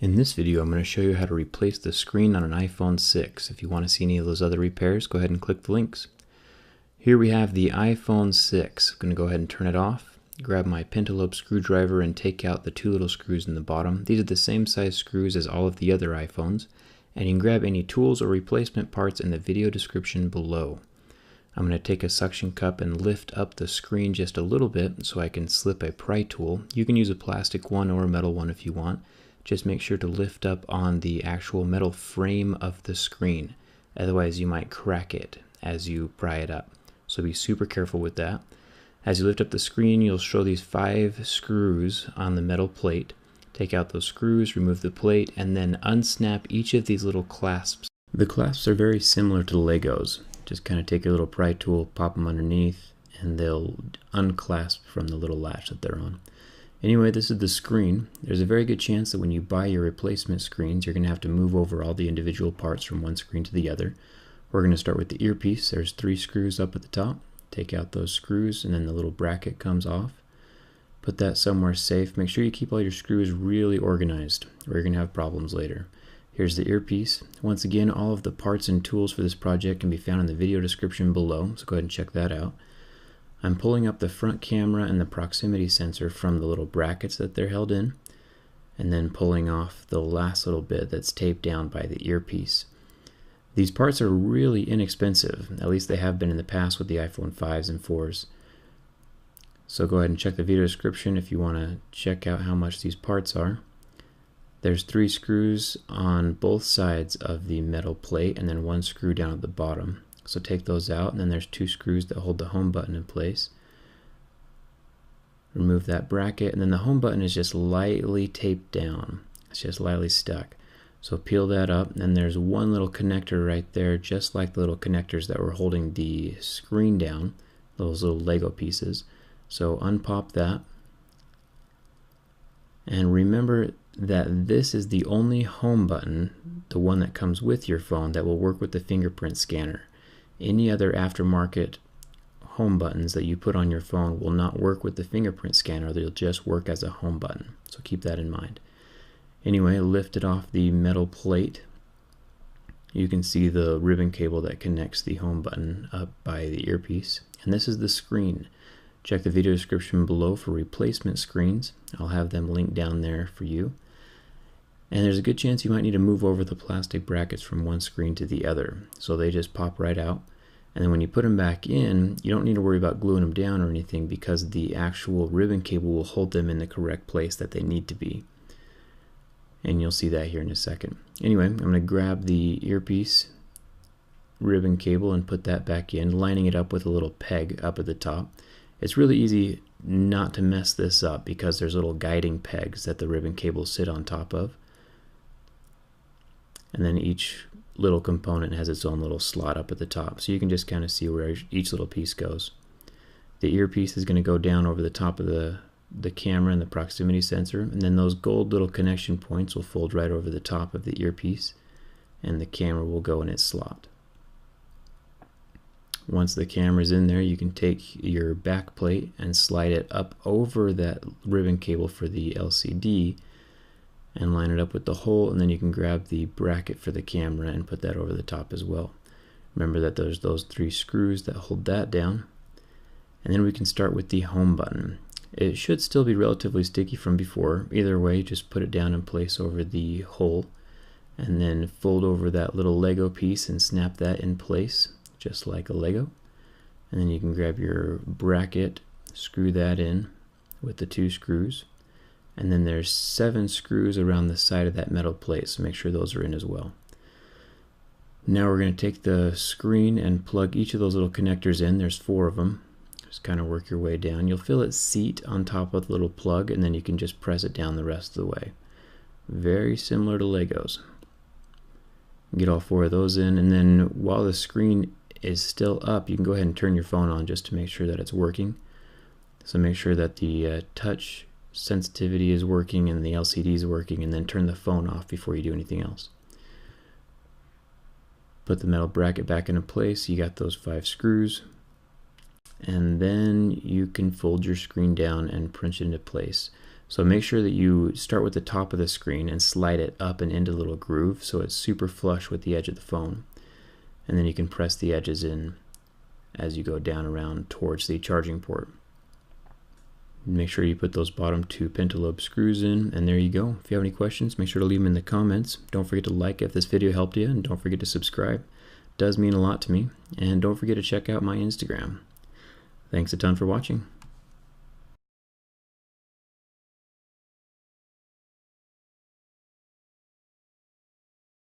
In this video, I'm going to show you how to replace the screen on an iPhone 6. If you want to see any of those other repairs, go ahead and click the links. Here we have the iPhone 6. I'm going to go ahead and turn it off, grab my pentalobe screwdriver and take out the two little screws in the bottom. These are the same size screws as all of the other iPhones, and you can grab any tools or replacement parts in the video description below. I'm going to take a suction cup and lift up the screen just a little bit so I can slip a pry tool. You can use a plastic one or a metal one if you want. Just make sure to lift up on the actual metal frame of the screen. Otherwise you might crack it as you pry it up. So be super careful with that. As you lift up the screen, you'll show these 5 screws on the metal plate. Take out those screws, remove the plate, and then unsnap each of these little clasps. The clasps are very similar to Legos. Just kind of take your little pry tool, pop them underneath, and they'll unclasp from the little latch that they're on. Anyway, this is the screen. There's a very good chance that when you buy your replacement screens, you're going to have to move over all the individual parts from one screen to the other. We're going to start with the earpiece. There's 3 screws up at the top. Take out those screws and then the little bracket comes off. Put that somewhere safe. Make sure you keep all your screws really organized or you're going to have problems later. Here's the earpiece. Once again, all of the parts and tools for this project can be found in the video description below, so go ahead and check that out. I'm pulling up the front camera and the proximity sensor from the little brackets that they're held in, and then pulling off the last little bit that's taped down by the earpiece. These parts are really inexpensive, at least they have been in the past with the iPhone 5s and 4s. So go ahead and check the video description if you want to check out how much these parts are. There's 3 screws on both sides of the metal plate and then 1 screw down at the bottom. So take those out, and then there's 2 screws that hold the home button in place. Remove that bracket, and then the home button is just lightly taped down. It's just lightly stuck. So peel that up, and there's 1 little connector right there, just like the little connectors that were holding the screen down, those little Lego pieces. So unpop that. And remember that this is the only home button, the one that comes with your phone, that will work with the fingerprint scanner. Any other aftermarket home buttons that you put on your phone will not work with the fingerprint scanner. They'll just work as a home button. So keep that in mind. Anyway, lift it off the metal plate. You can see the ribbon cable that connects the home button up by the earpiece. And this is the screen. Check the video description below for replacement screens. I'll have them linked down there for you. And there's a good chance you might need to move over the plastic brackets from one screen to the other. So they just pop right out. And then when you put them back in, you don't need to worry about gluing them down or anything because the actual ribbon cable will hold them in the correct place that they need to be. And you'll see that here in a second. Anyway, I'm going to grab the earpiece ribbon cable and put that back in, lining it up with a little peg up at the top. It's really easy not to mess this up because there's little guiding pegs that the ribbon cables sit on top of. And then each little component has its own little slot up at the top, so you can just kind of see where each little piece goes. The earpiece is going to go down over the top of the camera and the proximity sensor, and then those gold little connection points will fold right over the top of the earpiece, and the camera will go in its slot. Once the camera's in there, you can take your back plate and slide it up over that ribbon cable for the LCD and line it up with the hole, and then you can grab the bracket for the camera and put that over the top as well. Remember that there's those 3 screws that hold that down. And then we can start with the home button. It should still be relatively sticky from before. Either way, just put it down in place over the hole and then fold over that little Lego piece and snap that in place just like a Lego. And then you can grab your bracket, screw that in with the 2 screws. And then there's 7 screws around the side of that metal plate, so make sure those are in as well. Now we're going to take the screen and plug each of those little connectors in. There's 4 of them. Just kind of work your way down. You'll feel it seat on top of the little plug, and then you can just press it down the rest of the way. Very similar to Legos. Get all 4 of those in, and then while the screen is still up, you can go ahead and turn your phone on just to make sure that it's working. So make sure that the touch sensitivity is working and the LCD is working, and then turn the phone off before you do anything else. Put the metal bracket back into place. You got those 5 screws, and then you can fold your screen down and punch it into place. So make sure that you start with the top of the screen and slide it up and into a little groove so it's super flush with the edge of the phone. And then you can press the edges in as you go down around towards the charging port. Make sure you put those bottom 2 pentalobe screws in, and there you go. If you have any questions, make sure to leave them in the comments. Don't forget to like if this video helped you, and don't forget to subscribe. It does mean a lot to me. And don't forget to check out my Instagram. Thanks a ton for watching.